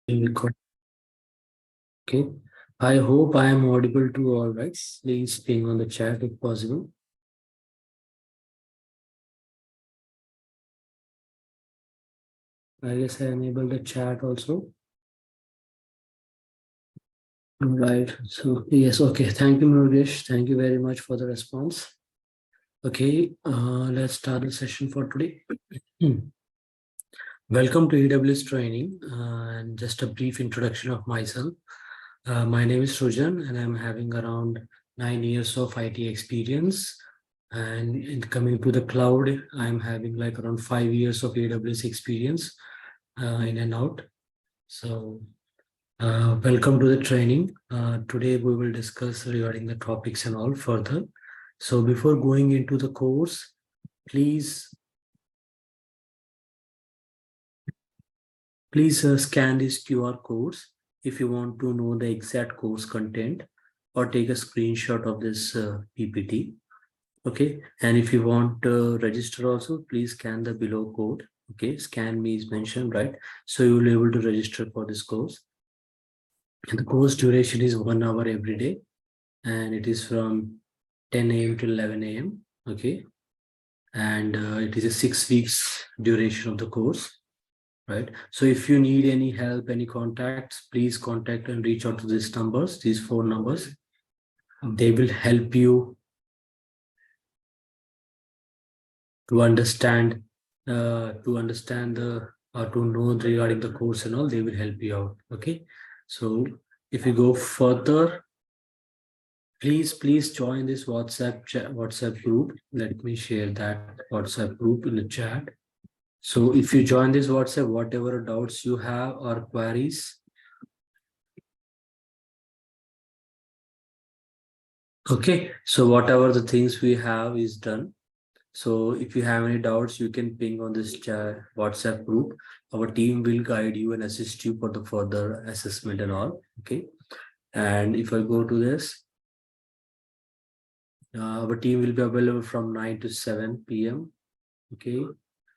Okay. I hope I am audible to all, right? Please ping on the chat if possible. I guess I enable the chat also. Right. So yes, okay. Thank you, Murugesh. Thank you very much for the response. Okay, let's start the session for today. Welcome to AWS training and just a brief introduction of myself. My name is Sujan and I'm having around 9 years of IT experience. And in coming to the cloud, I'm having like around 5 years of AWS experience in and out. So welcome to the training. Today we will discuss regarding the topics and all further. So before going into the course, please scan these QR codes if you want to know the exact course content or take a screenshot of this PPT. Okay, and if you want to register also, please scan the below code. Okay, scan me is mentioned, right? So you will be able to register for this course. And the course duration is 1 hour every day, and it is from 10 a.m. to 11 a.m. Okay, and it is a 6 weeks duration of the course, right? So if you need any help, any contacts, please contact and reach out to these numbers, these 4 numbers. They will help you to understand the to know regarding the course and all. They will help you out. Okay, so if you go further, please join this WhatsApp group. Let me share that WhatsApp group in the chat. So if you join this WhatsApp, whatever doubts you have or queries, okay, so whatever the things we have is done. So if you have any doubts, you can ping on this chat WhatsApp group. Our team will guide you and assist you for the further assessment and all. Okay. And if I go to this, our team will be available from 9 to 7 p.m. Okay.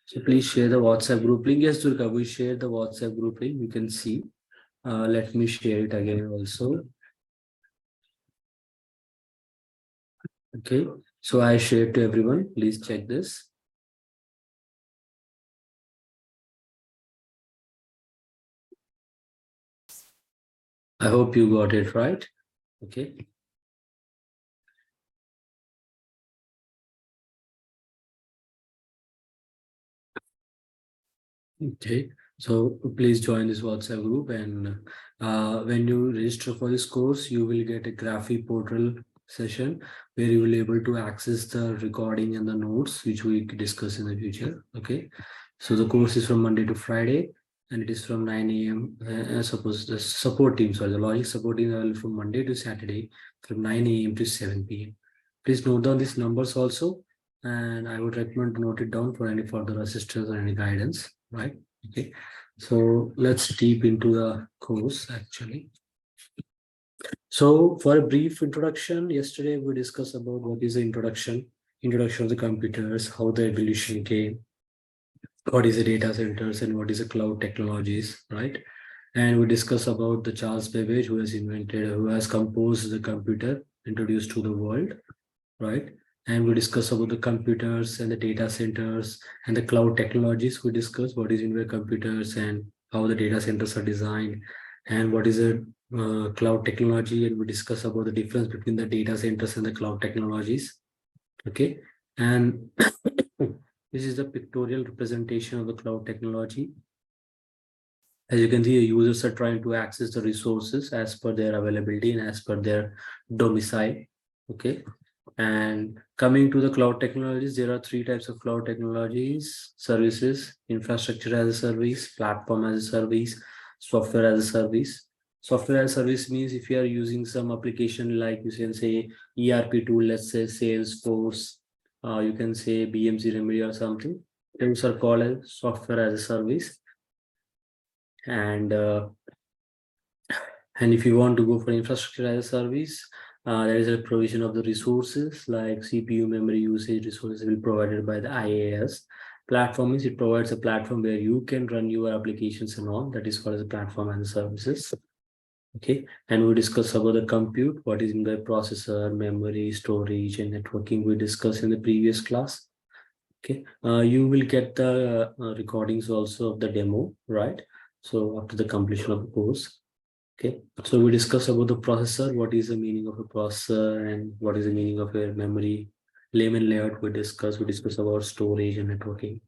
So please share the WhatsApp group link. Yes, Durga, we share the WhatsApp group link. You can see. Let me share it again also. Okay. So I shared to everyone. Please check this. I hope you got it right. Okay. Okay, so please join this WhatsApp group, and when you register for this course, you will get a graphic portal session where you will be able to access the recording and the notes which we discuss in the future. Okay, so the course is from Monday to Friday, and it is from 9 a.m. Suppose the support team, sorry, the logic support team available from Monday to Saturday from 9 a.m. to 7 p.m. Please note down these numbers also, and I would recommend to note it down for any further assistance or any guidance. Right. Okay. So let's deep into the course actually. So for a brief introduction, yesterday we discussed about what is the introduction of the computers, how the evolution came, what is the data centers and what is the cloud technologies, right? And we discussed about the Charles Babbage, who has composed the computer introduced to the world, right? And we discuss about the computers and the data centers and the cloud technologies. We discuss what is in the computers and how the data centers are designed and what is a cloud technology. And we discuss about the difference between the data centers and the cloud technologies. Okay. And this is the pictorial representation of the cloud technology. As you can see, users are trying to access the resources as per their availability and as per their domicile. Okay. And coming to the cloud technologies, there are 3 types of cloud technologies: services, infrastructure as a service, platform as a service, software as a service. Software as a service means if you are using some application like you can say ERP tool, let's say Salesforce, you can say BMC Remedy or something. Those are called as software as a service. And if you want to go for infrastructure as a service, there is a provision of the resources like CPU, memory usage resources will be provided by the IaaS. Platform means it provides a platform where you can run your applications and all. That is called as a platform and services. Okay, and we discuss about the compute, what is in the processor, memory, storage, and networking. We discussed in the previous class. Okay, you will get the recordings also of the demo, right? So after the completion of the course. Okay, so we discuss about the processor, what is the meaning of a processor and what is the meaning of a memory. Layman layout we discuss about storage and networking.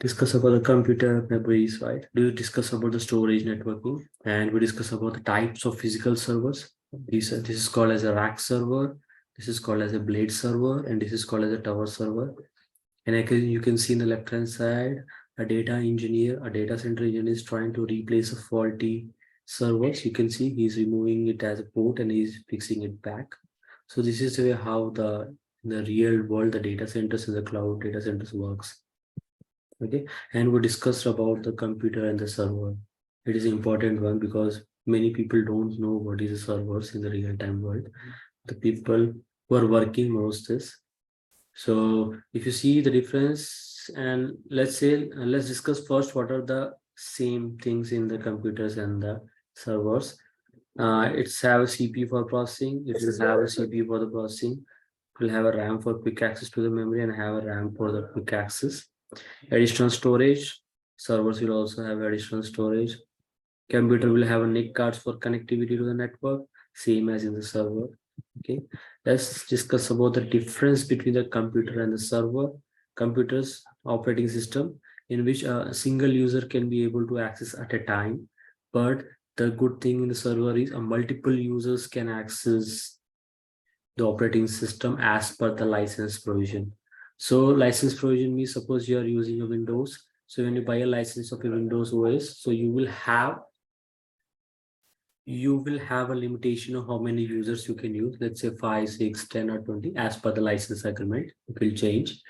Discuss about the computer memories, right? Do you discuss about the storage networking, and we discuss about the types of physical servers. This is called as a rack server, this is called as a blade server, and this is called as a tower server. And you can see in the left hand side, a data engineer, a data center engineer is trying to replace a faulty servers. You can see he's removing it as a port and he's fixing it back. So this is the way how the real world, the data centers and the cloud data centers works. Okay, and we discussed about the computer and the server. It is an important one because many people don't know what is the servers in the real-time world. The people who are working knows this. So if you see the difference, and let's say, let's discuss first what are the same things in the computers and the servers. It's have a CPU for processing. It will have a CPU for the processing. It will have a RAM for quick access to the memory and have a RAM for the quick access. Additional storage. Servers will also have additional storage. Computer will have a NIC cards for connectivity to the network, same as in the server. Okay, let's discuss about the difference between the computer and the server. Computer's operating system in which a single user can be able to access at a time, but the good thing in the server is a multiple users can access the operating system as per the license provision. So license provision means suppose you are using a Windows. So when you buy a license of a Windows OS, so you will have a limitation of how many users you can use. Let's say 5, 6, 10, or 20 as per the license agreement. It will change.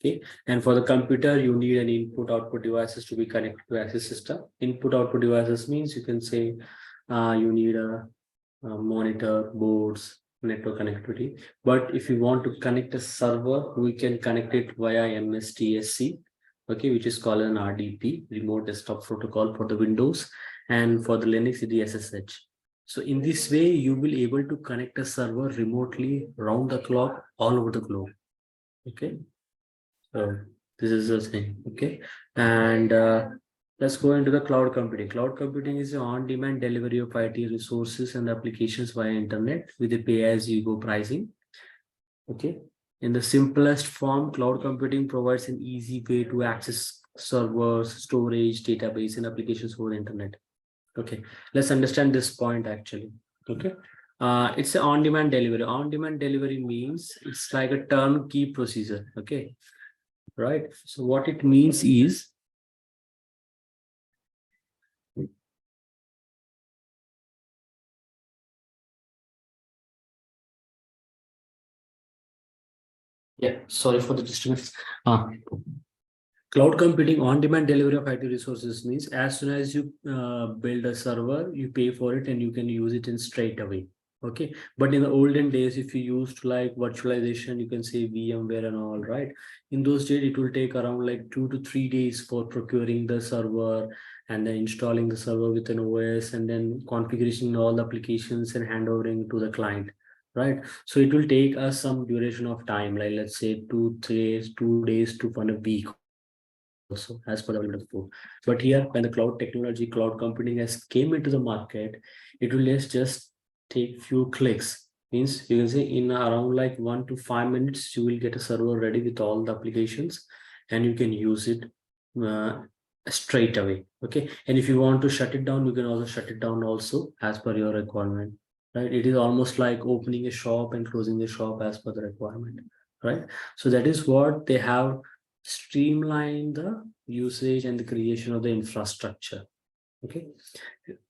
Okay. And for the computer, you need an input output devices to be connected to access system. Input output devices means you can say you need a monitor, boards, network connectivity. But if you want to connect a server, we can connect it via MSTSC, okay, which is called an RDP, remote desktop protocol for the Windows, and for the Linux it is SSH. So in this way, you will able to connect a server remotely round the clock all over the globe. Okay, so this is the thing. Okay, and let's go into the cloud computing. Cloud computing is the on-demand delivery of IT resources and applications via internet with a pay-as-you-go pricing. Okay, in the simplest form, cloud computing provides an easy way to access servers, storage, database, and applications over the internet. Okay, let's understand this point actually. Okay, it's an on-demand delivery. On-demand delivery means it's like a turnkey procedure. Okay, right. So what it means is, yeah, sorry for the disturbance. Cloud computing on-demand delivery of IT resources means as soon as you build a server, you pay for it and you can use it in straight away. Okay, but in the olden days, if you used like virtualization, you can say VMware and all, right? In those days, it will take around like 2 to 3 days for procuring the server and then installing the server with an OS and then configuring all the applications and handovering to the client, right? So it will take us some duration of time, like let's say 2 days, 2 days to 1 week also as per the available flow. But here, when the cloud technology, cloud computing has came into the market, it will just take few clicks. Means you can say in around like 1 to 5 minutes, you will get a server ready with all the applications, and you can use it uh, straight away. Okay, and if you want to shut it down, you can also shut it down also as per your requirement. Right, it is almost like opening a shop and closing the shop as per the requirement. Right, so that is what they have streamline the usage and the creation of the infrastructure. Okay,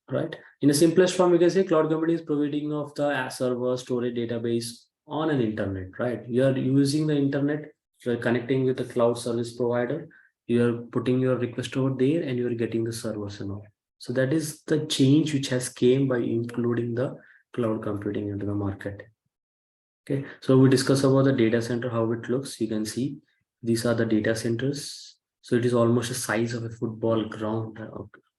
right. In the simplest form, we can say cloud computing is providing of the server storage database on an internet, right? You are using the internet, you're connecting with the cloud service provider, you are putting your request over there and you're getting the servers and all. So that is the change which has came by including the cloud computing into the market. Okay, so we discuss about the data center, how it looks. You can see these are the data centers. So it is almost the size of a football ground.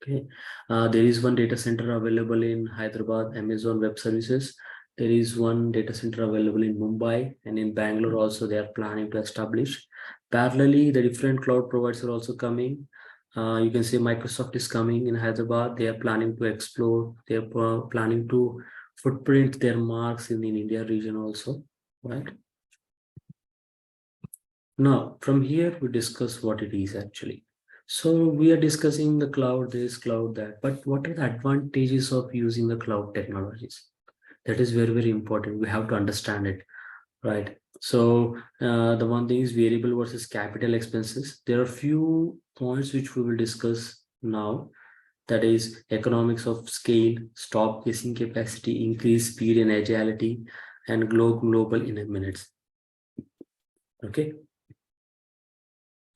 Okay, there is one data center available in Hyderabad, Amazon Web Services. There is one data center available in Mumbai, and in Bangalore also they are planning to establish. Parallelly, the different cloud providers are also coming. You can see Microsoft is coming in Hyderabad. They are planning to explore. They are planning to footprint their marks in India region also, right? Now, from here we discuss what it is actually. So we are discussing the cloud, this, cloud, that, but what are the advantages of using the cloud technologies? That is very, very important. We have to understand it, right? So the one thing is variable versus capital expenses. There are few points which we will discuss now. That is economics of scale, stop guessing capacity, increase speed and agility, and global in a minute. Okay.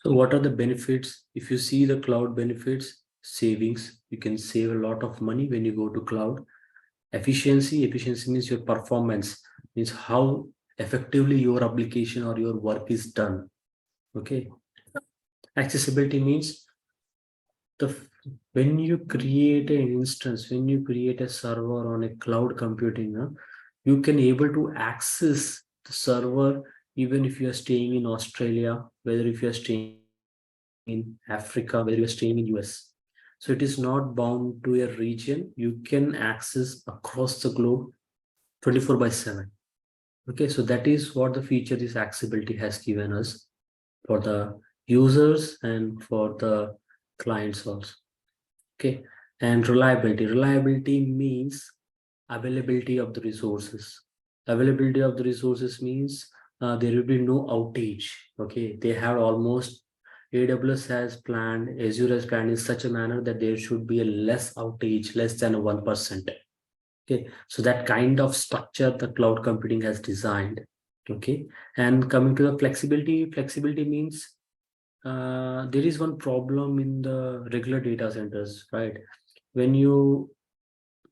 So what are the benefits? If you see the cloud benefits, savings, you can save a lot of money when you go to cloud. Efficiency means your performance, means how effectively your application or your work is done. Okay. Accessibility means the when you create an instance, when you create a server on a cloud computing, you can able to access the server even if you are staying in Australia, whether if you are staying in Africa, whether you are staying in US. So it is not bound to a region. You can access across the globe 24/7. Okay, so that is what the feature this accessibility has given us for the users and for the clients also. Okay, and reliability means availability of the resources. Availability of the resources means there will be no outage. Okay, they have almost AWS has planned, Azure has planned in such a manner that there should be a less outage, less than 1%. Okay, so that kind of structure the cloud computing has designed. Okay, and coming to the flexibility means there is one problem in the regular data centers, right? When you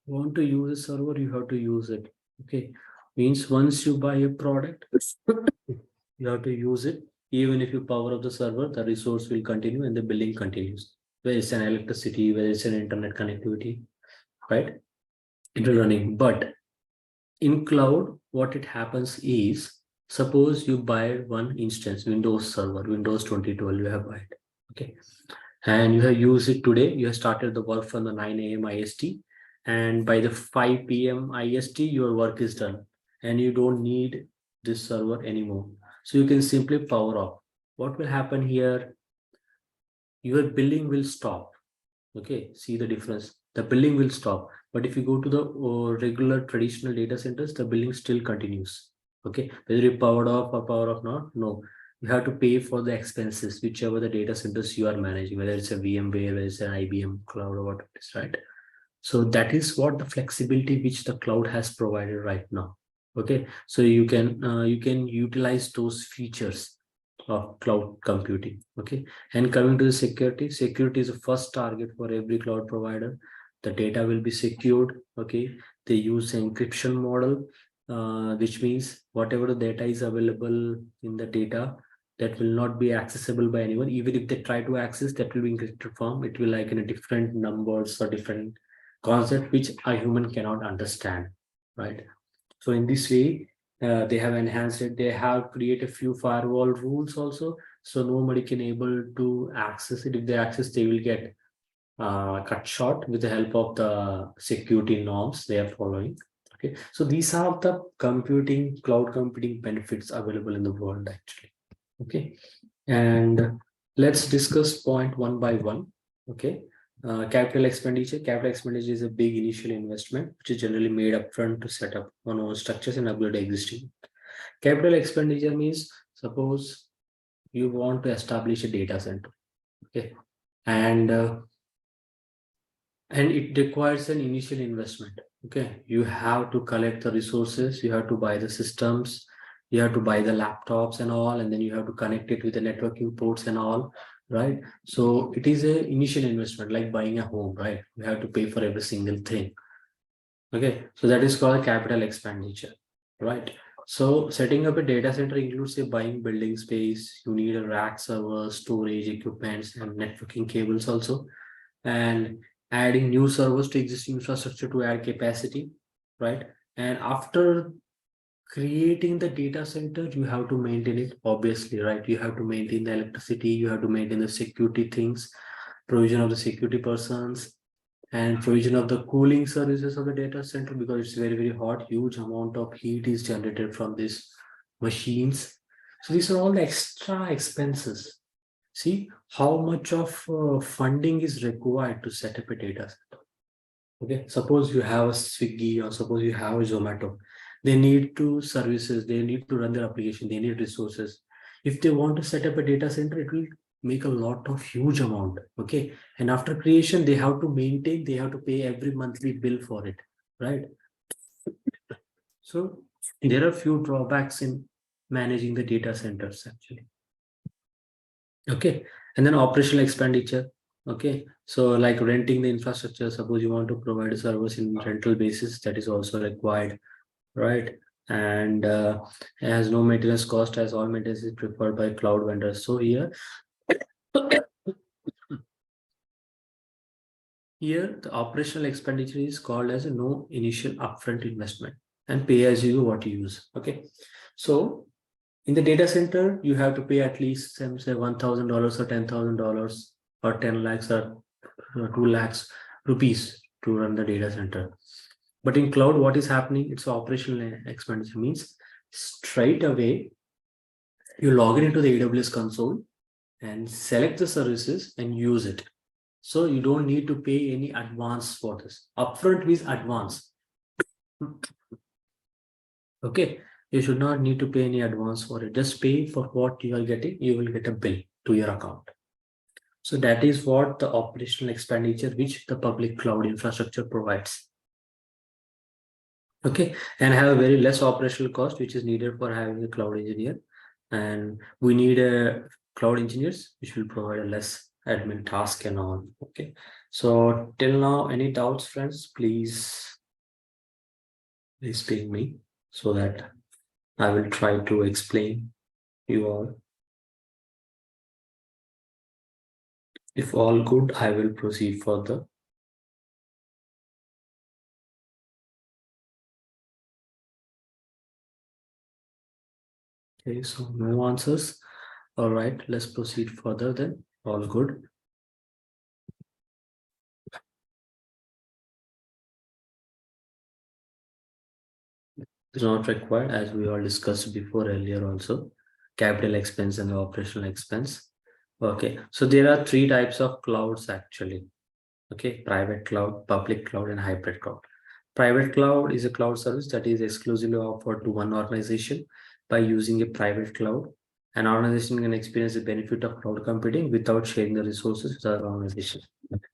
want to use a server, you have to use it. Okay, means once you buy a product, you have to use it. Even if you power up the server, the resource will continue and the billing continues. Whether it's an electricity, whether it's an internet connectivity, right? It will running. But in cloud, what it happens is, suppose you buy one instance, Windows Server, Windows 2012, you have bought. Okay, and you have used it today. You have started the work from the 9 a.m. IST, and by the 5 p.m. IST, your work is done, and you don't need this server anymore. So you can simply power off. What will happen here? Your billing will stop. Okay, see the difference. The billing will stop. But if you go to the regular traditional data centers, the billing still continues. Okay, whether you powered off or power off not, no. You have to pay for the expenses, whichever the data centers you are managing, whether it's a VMware, whether it's an IBM cloud or what it is, right? So that is what the flexibility which the cloud has provided right now. Okay, so you can utilize those features of cloud computing. Okay, and coming to the security is the first target for every cloud provider. The data will be secured. Okay, they use encryption model, which means whatever the data is available in the data, that will not be accessible by anyone. Even if they try to access, that will be encrypted form. It will like in a different numbers or different concept which a human cannot understand, right? So in this way, they have enhanced it. They have created a few firewall rules also, so nobody can able to access it. If they access, they will get cut short with the help of the security norms they are following. Okay, so these are the cloud computing benefits available in the world actually. Okay, and let's discuss point one by one. Okay, capital expenditure. Capital expenditure is a big initial investment which is generally made upfront to set up one of structures and upgrade existing. Capital expenditure means suppose you want to establish a data center. Okay, and it requires an initial investment. Okay, you have to collect the resources, you have to buy the systems, you have to buy the laptops and all, and then you have to connect it with the networking ports and all, right? So it is a initial investment like buying a home, right? You have to pay for every single thing. Okay, so that is called capital expenditure, right? So setting up a data center includes a buying building space. You need a rack server, storage equipments, and networking cables also, and adding new servers to existing infrastructure to add capacity, right? And after creating the data center, you have to maintain it, obviously, right? You have to maintain the electricity, you have to maintain the security things, provision of the security persons, and provision of the cooling services of the data center, because it's very, very hot. Huge amount of heat is generated from these machines. So these are all the extra expenses. See how much of funding is required to set up a data center. Okay, suppose you have a Swiggy or suppose you have a Zomato. They need to services, they need to run their application, they need resources. If they want to set up a data center, it will make a lot of huge amount. Okay, and after creation, they have to maintain, they have to pay every monthly bill for it, right? So there are few drawbacks in managing the data centers actually. Okay, and then operational expenditure. Okay, so like renting the infrastructure, suppose you want to provide a service in rental basis, that is also required, right? And it has no maintenance cost, as all maintenance is preferred by cloud vendors. So here here the operational expenditure is called as a no initial upfront investment and pay as you go what you use. Okay, so in the data center, you have to pay at least say $1,000 or $10,000 or 10 lakhs or 2 lakhs rupees to run the data center. But in cloud, what is happening? It's operational expenditure, means straight away you log in into the AWS console and select the services and use it. So you don't need to pay any advance for this. Upfront means advance. Okay, you should not need to pay any advance for it. Just pay for what you are getting. You will get a bill to your account. So that is what the operational expenditure which the public cloud infrastructure provides. Okay, and have a very less operational cost which is needed for having a cloud engineer. And we need a cloud engineers which will provide a less admin task and all. Okay, so till now, any doubts, friends? Please ping me so that I will try to explain you all. If all good, I will proceed further. Okay, so no answers. All right, let's proceed further then. All good. Is not required, as we all discussed before earlier also. Capital expense and operational expense. Okay, so there are three types of clouds actually. Okay, private cloud, public cloud, and hybrid cloud. Private cloud is a cloud service that is exclusively offered to one organization. By using a private cloud, an organization can experience the benefit of cloud computing without sharing the resources with other organizations.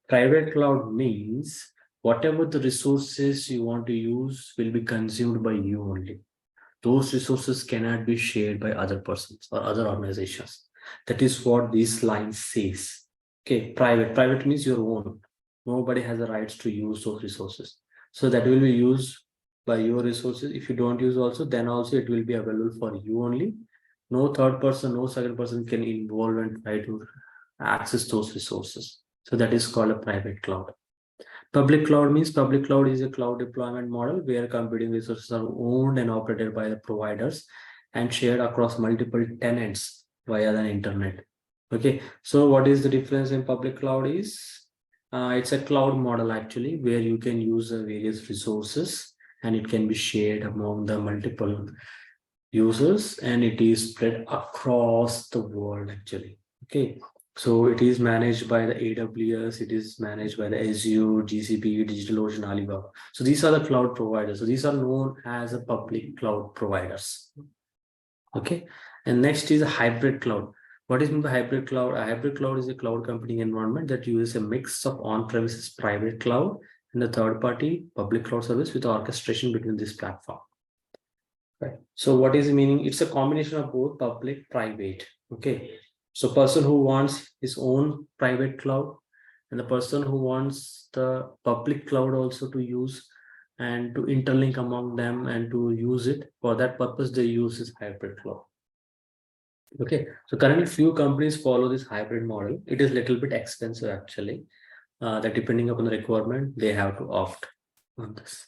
Private cloud means whatever the resources you want to use will be consumed by you only. Those resources cannot be shared by other persons or other organizations. That is what this line says. Okay, private means your own. Nobody has the rights to use those resources. So that will be used by your resources. If you don't use also, then also it will be available for you only. No third person, no second person can involve and try to access those resources. So that is called a private cloud. Public cloud means public cloud is a cloud deployment model where computing resources are owned and operated by the providers and shared across multiple tenants via the internet. Okay, so what is the difference in public cloud is it's a cloud model actually where you can use various resources and it can be shared among the multiple users and it is spread across the world actually. Okay, so it is managed by the AWS, it is managed by the Azure, GCP, DigitalOcean, Alibaba. So these are the cloud providers. So these are known as the public cloud providers. Okay, and next is a hybrid cloud. What is meant by hybrid cloud? A hybrid cloud is a cloud computing environment that uses a mix of on-premises private cloud and the third-party public cloud service with orchestration between this platform. Right. So what is the meaning? It's a combination of both public, private. Okay. So person who wants his own private cloud and the person who wants the public cloud also to use and to interlink among them and to use it. For that purpose, they use this hybrid cloud. Okay, so currently few companies follow this hybrid model. It is a little bit expensive actually. That depending upon the requirement, they have to opt on this.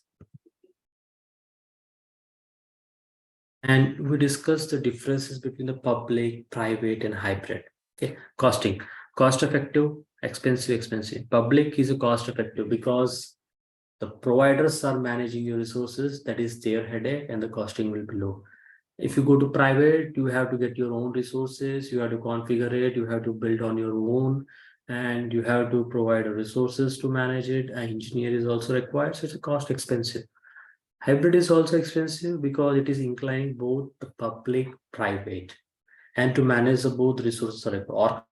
And we discussed the differences between the public, private, and hybrid. Okay, costing, cost effective, expensive. Public is a cost effective because the providers are managing your resources. That is their headache, and the costing will be low. If you go to private, you have to get your own resources, you have to configure it, you have to build on your own, and you have to provide resources to manage it. An engineer is also required, so it's a cost expensive. Hybrid is also expensive because it is inclining both the public, private, and to manage the both resources or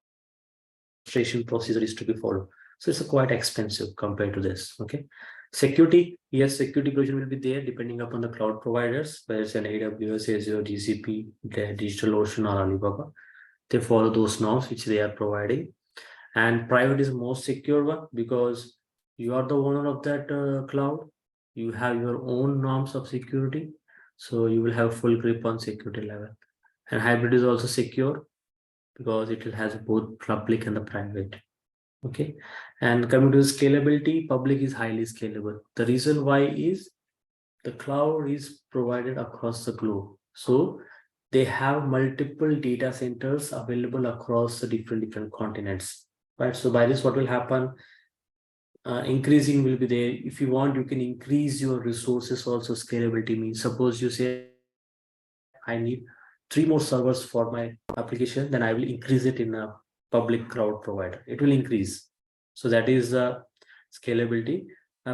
orchestration procedure is to be followed. So it's a quite expensive compared to this. Okay. Security, yes, security provision will be there depending upon the cloud providers, whether it's an AWS, Azure, GCP, DigitalOcean, or Alibaba. They follow those norms which they are providing. And private is the most secure one because you are the owner of that cloud. You have your own norms of security. So you will have full grip on security level. And hybrid is also secure because it has both public and the private. Okay. And coming to scalability, public is highly scalable. The reason why is the cloud is provided across the globe. So they have multiple data centers available across the different continents, right? So by this, what will happen? Increasing will be there. If you want, you can increase your resources also. Scalability means, suppose you say, I need 3 more servers for my application, then I will increase it in a public cloud provider. It will increase. So that is scalability.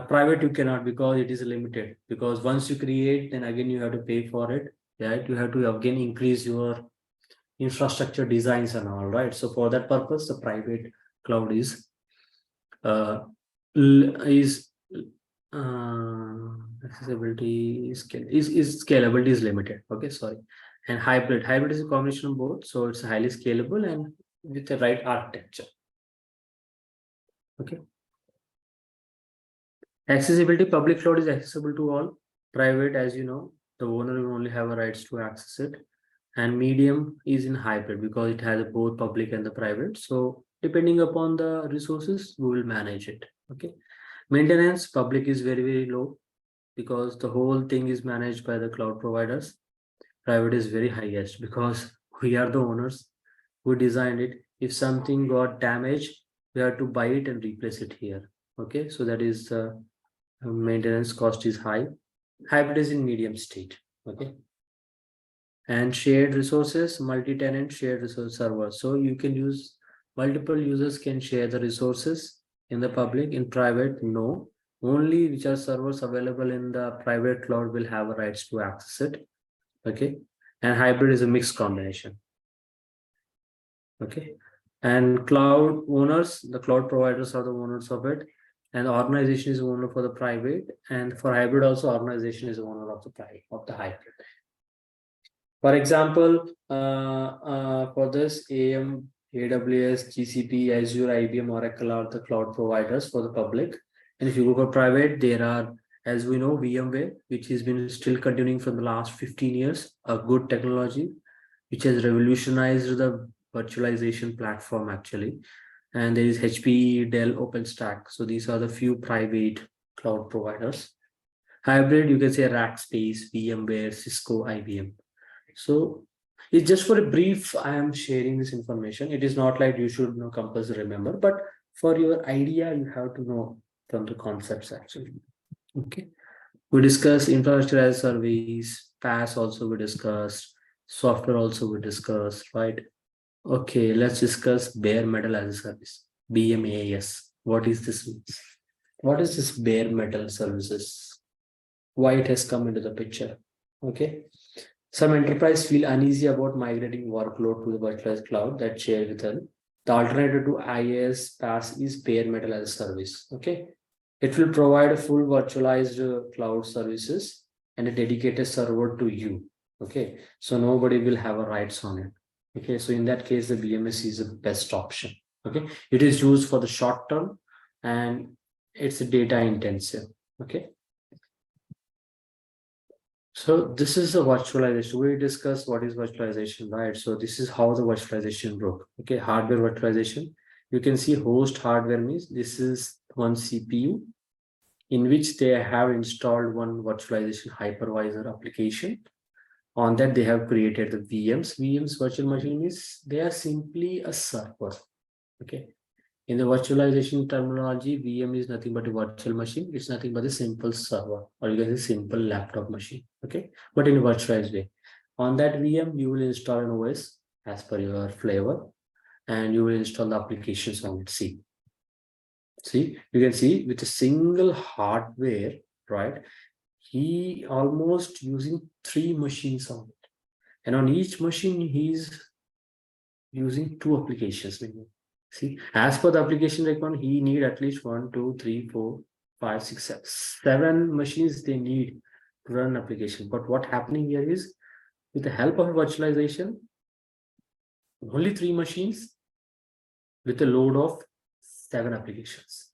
Private, you cannot because it is limited. Because once you create, then again you have to pay for it. Right? You have to again increase your infrastructure designs and all, right? So for that purpose, the private cloud is uh, accessibility is scalability is limited. Okay, sorry. And hybrid is a combination of both, so it's highly scalable and with the right architecture. Okay. Accessibility, public cloud is accessible to all. Private, as you know, the owner will only have a rights to access it. And medium is in hybrid because it has both public and the private. So depending upon the resources, we will manage it. Okay. Maintenance, public is very low because the whole thing is managed by the cloud providers. Private is very highest because we are the owners who designed it. If something got damaged, we have to buy it and replace it here. Okay, so that is maintenance cost is high. Hybrid is in medium state. Okay, and shared resources, multi-tenant shared resource server. So you can use multiple users can share the resources in the public. In private, no. Only which are servers available in the private cloud will have rights to access it. Okay, and hybrid is a mixed combination. Okay, and cloud owners, the cloud providers are the owners of it, and the organization is owner for the private, and for hybrid also organization is owner of the private of the hybrid. For example, for this AM, AWS, GCP, Azure, IBM, Oracle are the cloud providers for the public. And if you go for private, there are, as we know, VMware, which has been still continuing for the last 15 years, a good technology, which has revolutionized the virtualization platform actually. And there is HP, Dell, OpenStack. So these are the few private cloud providers. Hybrid, you can say Rackspace, VMware, Cisco, IBM. So it's just for a brief, I am sharing this information. It is not like you should know compulsory remember, but for your idea, you have to know from the concepts actually. Okay. We discussed infrastructure as a service, PaaS also we discussed, software also we discussed, right? Okay, let's discuss bare metal as a service, BMaaS. What is this means? What is this bare metal services? Why it has come into the picture? Okay. Some enterprise feel uneasy about migrating workload to the virtualized cloud that share with them. The alternative to IaaS PaaS is bare metal as a service. Okay, it will provide a full virtualized cloud services and a dedicated server to you. Okay, so nobody will have a rights on it. Okay, so in that case, the BMaaS is the best option. Okay, it is used for the short term and it's data intensive. Okay. So this is the virtualization. We discussed what is virtualization, right? So this is how the virtualization work. Okay, hardware virtualization. You can see host hardware means this is one CPU in which they have installed one virtualization hypervisor application. On that, they have created the VMs. VMs virtual machine is they are simply a server. Okay. In the virtualization terminology, VM is nothing but a virtual machine. It's nothing but a simple server, or you can say simple laptop machine. Okay, but in a virtualized way. On that VM, you will install an OS as per your flavor, and you will install the applications on it. See, you can see with a single hardware, right? He almost using three machines on it, and on each machine, he's using two applications. Maybe. See, as per the application requirement, he need at least 7 machines they need to run application. But what happening here is with the help of virtualization, only three machines with a load of 7 applications.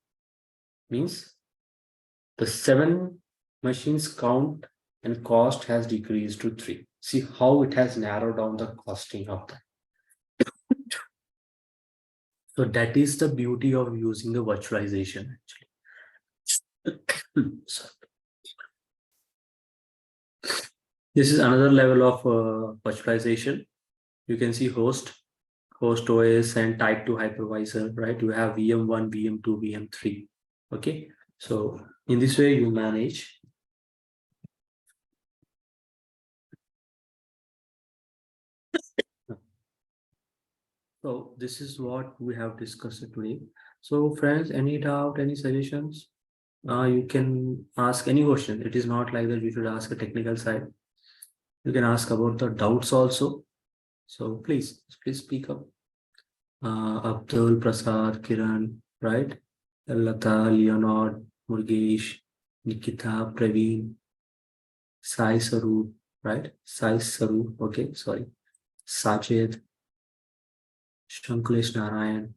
Means the 7 machines count and cost has decreased to 3. See how it has narrowed down the costing of that. So that is the beauty of using the virtualization actually. So this is another level of virtualization. You can see host OS and type 2 hypervisor, right? You have VM1, VM2, VM3. Okay. So in this way you manage. So this is what we have discussed today. So friends, any doubt, any suggestions? You can ask any question. It is not like that you should ask a technical side. You can ask about the doubts also. So please speak up. Abdul, Prasad, Kiran, right? Lata, Leonard, Murgesh, Nikita, Praveen, Sai Saru, right? Sai Saru, okay, sorry. Sachet, Shankulesh Narayan,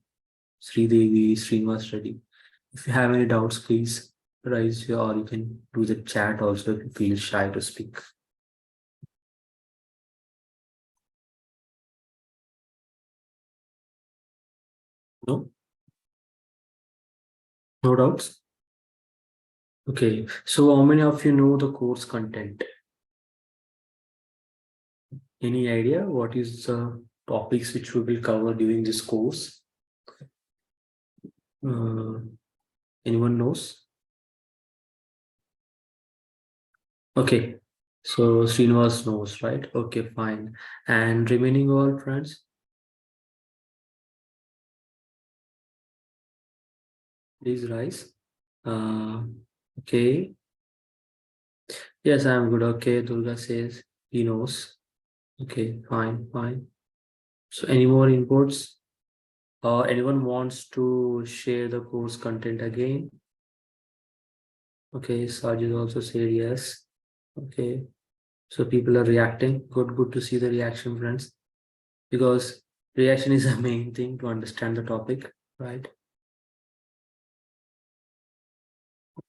Sridevi, Srinivas Reddy. If you have any doubts, please raise your, or you can do the chat also if you feel shy to speak. No? No doubts? Okay, so how many of you know the course content? Any idea what is the topics which we will cover during this course? Uh, anyone knows? Okay, so Srinivas knows, right? Okay, fine. And remaining all friends, please rise. Uh, okay. Yes, I'm good. Okay, Durga says he knows. Okay, fine. So any more inputs? Anyone wants to share the course content again? Okay, Sajid also said yes. Okay, so people are reacting. Good to see the reaction, friends, because reaction is the main thing to understand the topic, right?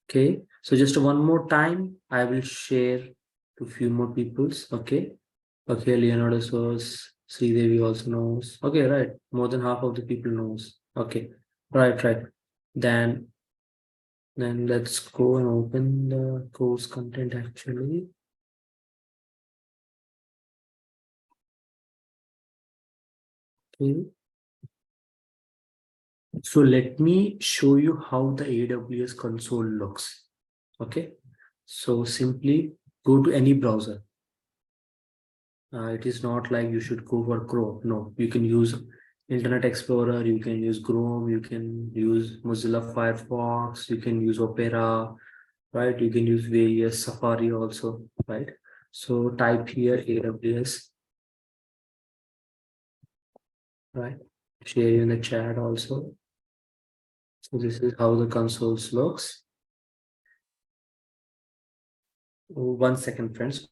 Okay, so just one more time, I will share to few more peoples. Okay, Leonardo knows, Sridevi also knows. Okay, right, more than half of the people knows. Okay, right. Then let's go and open the course content actually. Okay. So let me show you how the AWS console looks. Okay. So simply go to any browser. It is not like you should go for Chrome. No, you can use Internet Explorer, you can use Chrome, you can use Mozilla Firefox, you can use Opera, right? You can use various Safari also, right? So type here AWS, right? Share in the chat also. So this is how the console looks. 1 second, friends.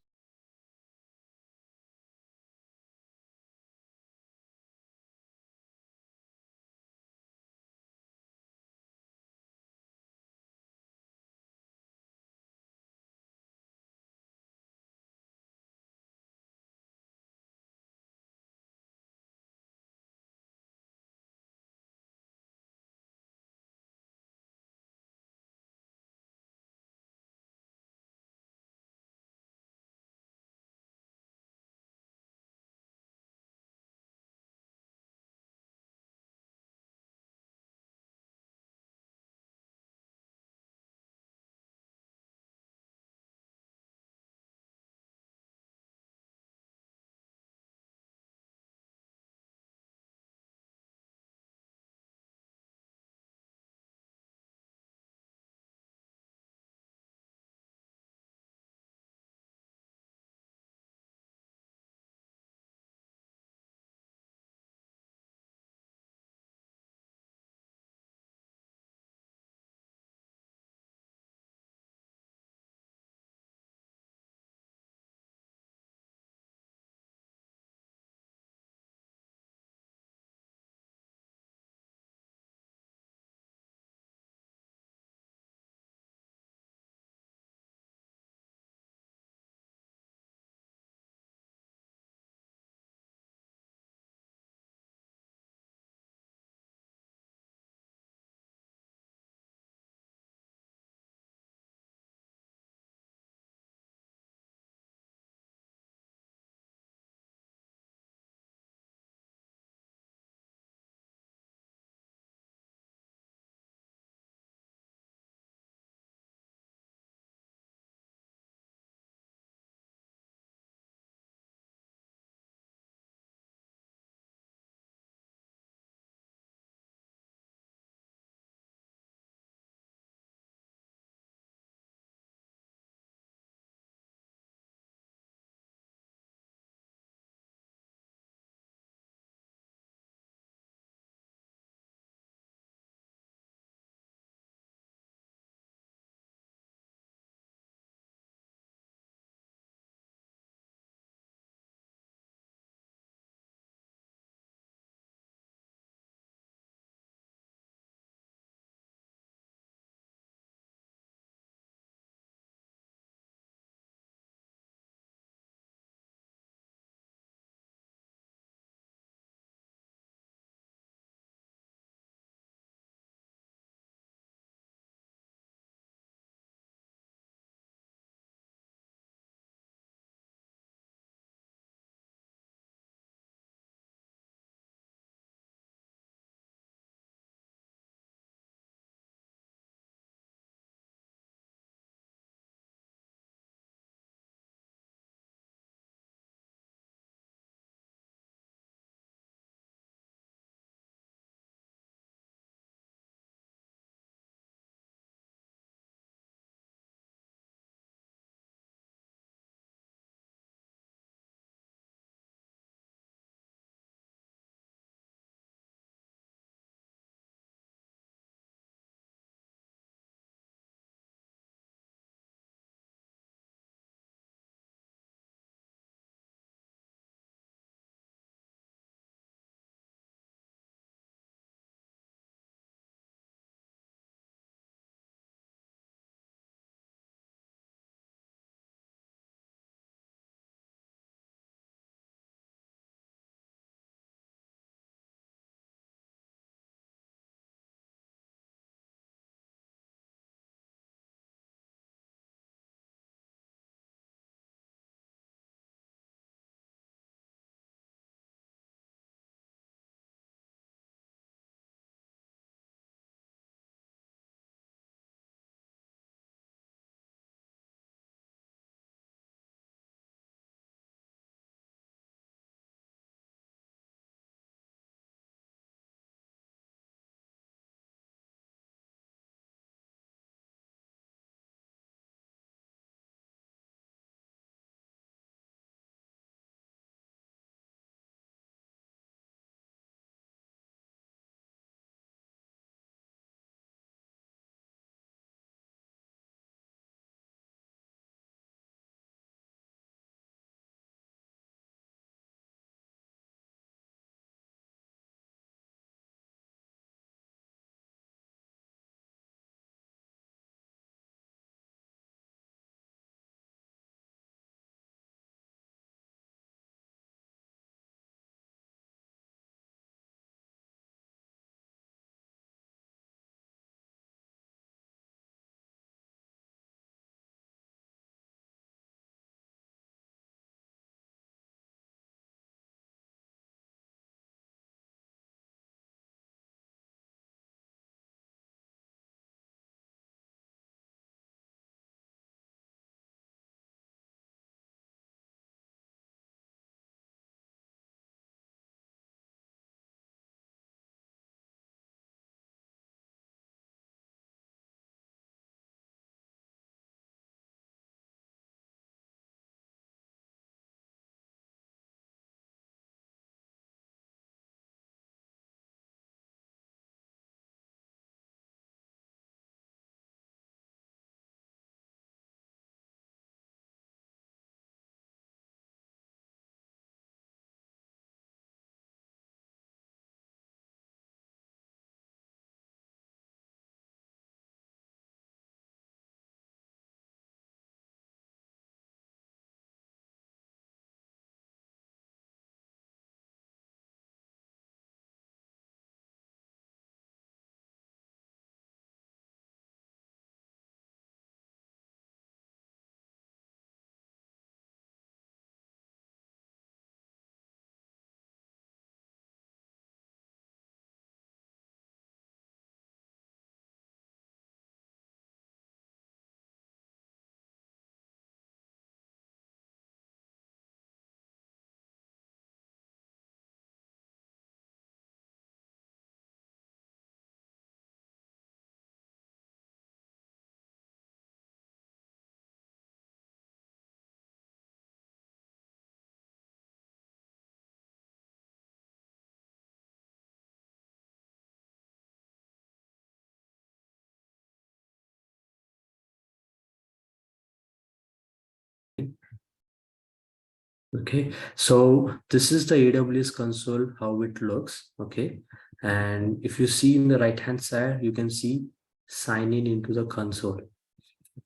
Okay, so this is the AWS console, how it looks. Okay, and if you see in the right hand side, you can see sign in into the console.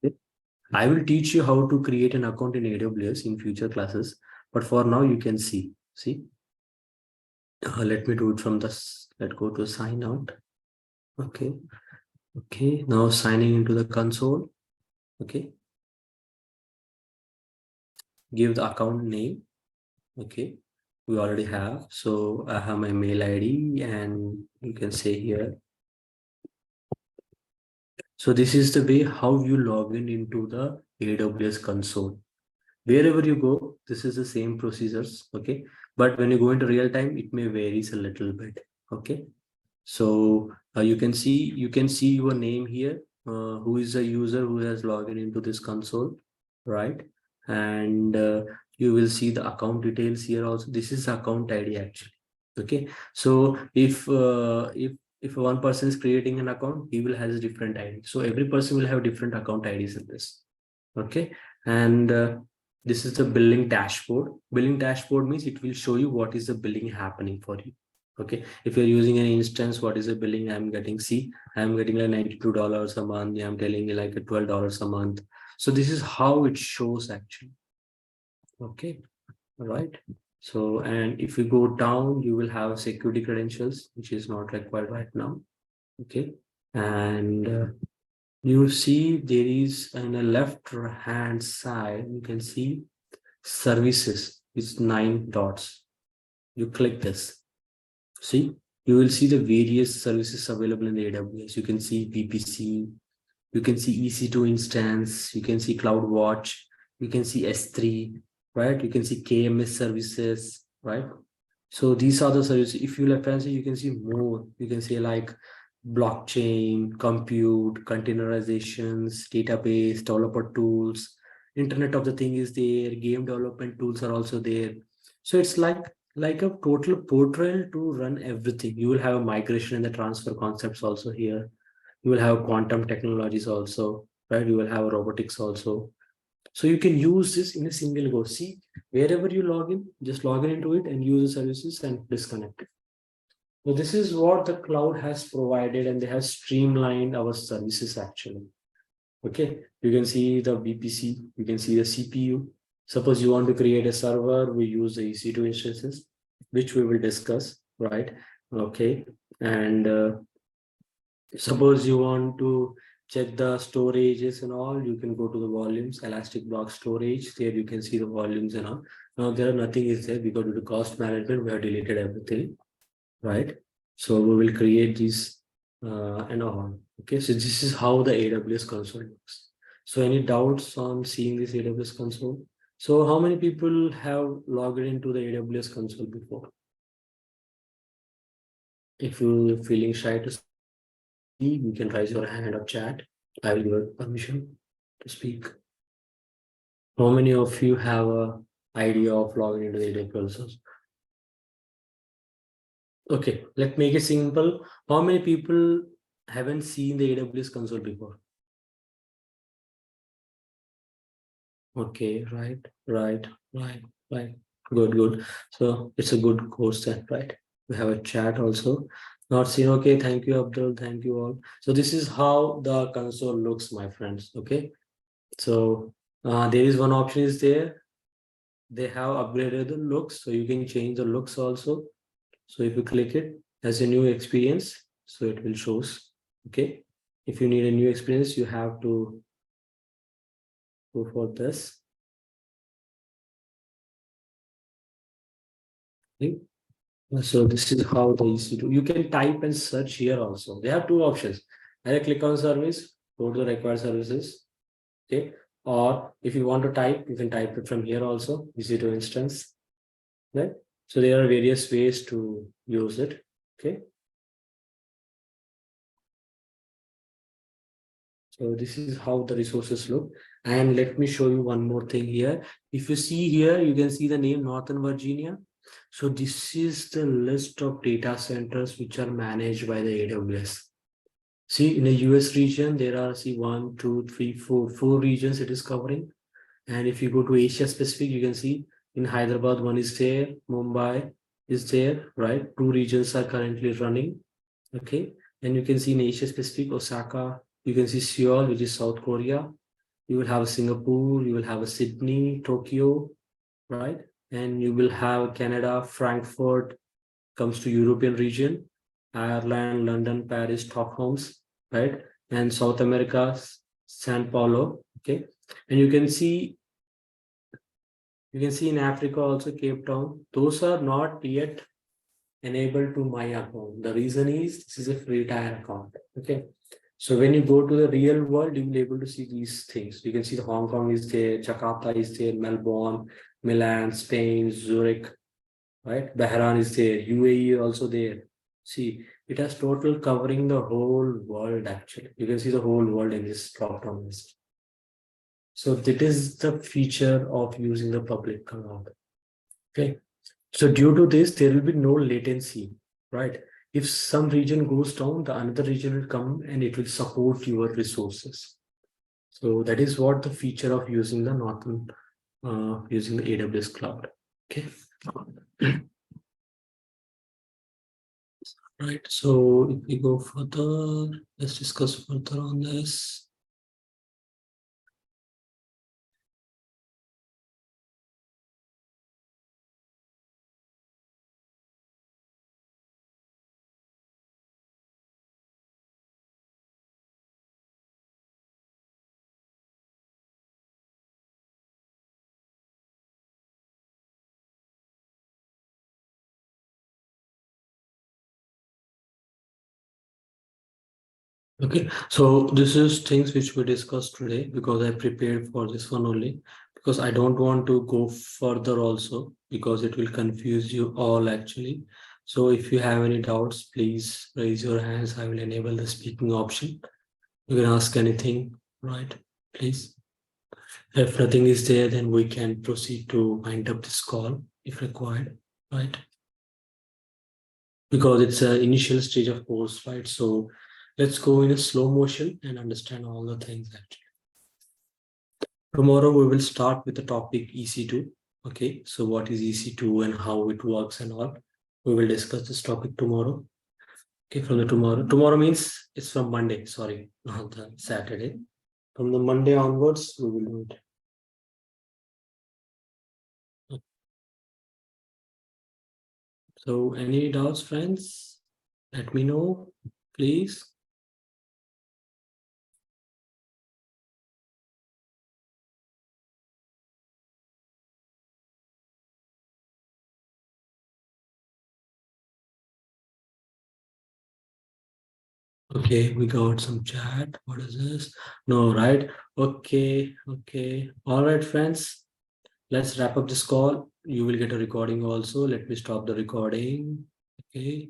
Okay, I will teach you how to create an account in AWS in future classes, but for now you can see. Let me do it from this. Let's go to sign out. Okay, okay, now signing into the console. Okay, give the account name. Okay, we already have. So I have my mail ID, and you can say here. So this is the way how you log in into the AWS console. Wherever you go, this is the same procedures. Okay, but when you go into real time, it may varies a little bit. Okay, so you can see your name here. Who is the user who has logged in into this console, right? And you will see the account details here also. This is account ID actually. Okay, so if one person is creating an account, he will has a different ID. So every person will have different account IDs in this. Okay, and this is the billing dashboard. Billing dashboard means it will show you what is the billing happening for you. Okay, if you're using an instance, what is the billing I'm getting? See, I'm getting like $92 a month. I'm telling you like $12 a month. So this is how it shows actually. Okay, all right. So, and if you go down, you will have security credentials, which is not required right now. Okay, and you see there is on the left hand side, you can see services. It's 9 dots. You click this. See, you will see the various services available in the AWS. You can see VPC, you can see EC2 instance, you can see CloudWatch, you can see S3, right? You can see KMS services, right? So these are the services. If you like fancy, you can see more. You can see like blockchain, compute, containerizations, database, developer tools, Internet of the Thing is there, game development tools are also there. So it's like a total portal to run everything. You will have a migration and the transfer concepts also here. You will have quantum technologies also, right? You will have robotics also. So you can use this in a single go. See, wherever you log in, just log in into it and use the services and disconnect it. So this is what the cloud has provided, and they have streamlined our services actually. Okay, you can see the VPC, you can see the CPU. Suppose you want to create a server, we use the EC2 instances, which we will discuss, right? Okay, and suppose you want to check the storages and all, you can go to the volumes, elastic block storage. There you can see the volumes and all. Now there are nothing is there because due to cost management, we have deleted everything, right? So we will create these and all. Okay, so this is how the AWS console looks. So any doubts on seeing this AWS console? So how many people have logged into the AWS console before? If you're feeling shy to you can raise your hand or chat. I will give you permission to speak. How many of you have a idea of logging into the AWS? Okay, let's make it simple. How many people haven't seen the AWS console before? Okay, right. Good. So it's a good course then, right? We have a chat also. Not seen. Okay, thank you, Abdul. Thank you all. So this is how the console looks, my friends. Okay. So there is one option is there. They have upgraded the looks, so you can change the looks also. So if you click it as a new experience, so it will shows. Okay. If you need a new experience, you have to go for this. Okay. So this is how the EC2. You can type and search here also. They have two options. Either click on service, go to the required services. Okay. Or if you want to type, you can type it from here also, EC2 instance. Right. So there are various ways to use it. Okay. So this is how the resources look. And let me show you one more thing here. If you see here, you can see the name Northern Virginia. So this is the list of data centers which are managed by the AWS. See, in the US region, there are, see, 1, 2, 3, 4 regions it is covering. And if you go to Asia specific, you can see In Hyderabad, one is there. Mumbai is there, right? Two regions are currently running. Okay. And you can see in Asia Pacific, Osaka, you can see Seoul, which is South Korea. You will have Singapore, you will have a Sydney, Tokyo, right? And you will have Canada, Frankfurt, comes to European region, Ireland, London, Paris, Stockholm's, right? And South America, San Paulo, okay? And you can see in Africa also Cape Town. Those are not yet enabled to my account. The reason is this is a free tier account, okay? So when you go to the real world, you will be able to see these things. You can see the Hong Kong is there, Jakarta is there, Melbourne, Milan, Spain, Zurich, right? Bahrain is there, UAE also there. See, it has total covering the whole world actually. You can see the whole world in this drop-down list. So that is the feature of using the public cloud. Okay. So due to this, there will be no latency, right? If some region goes down, the another region will come and it will support your resources. So that is what the feature of using the using the AWS cloud. Okay. Right. So if we go further, let's discuss further on this. Okay, so this is things which we discussed today because I prepared for this one only because I don't want to go further also because it will confuse you all actually. So if you have any doubts, please raise your hands. I will enable the speaking option. You can ask anything, right? Please. If nothing is there, then we can proceed to wind up this call if required, right? Because it's an initial stage of course, right? So let's go in a slow motion and understand all the things actually. Tomorrow we will start with the topic EC2. Okay, so what is EC2 and how it works and all. We will discuss this topic tomorrow. Okay, from the tomorrow. Tomorrow means it's from Monday, sorry, not the Saturday. From the Monday onwards, we will do it. So any doubts, friends? Let me know, please. Okay, we got some chat. What is this? No, right? Okay, okay. All right, friends. Let's wrap up this call. You will get a recording also. Let me stop the recording. Okay.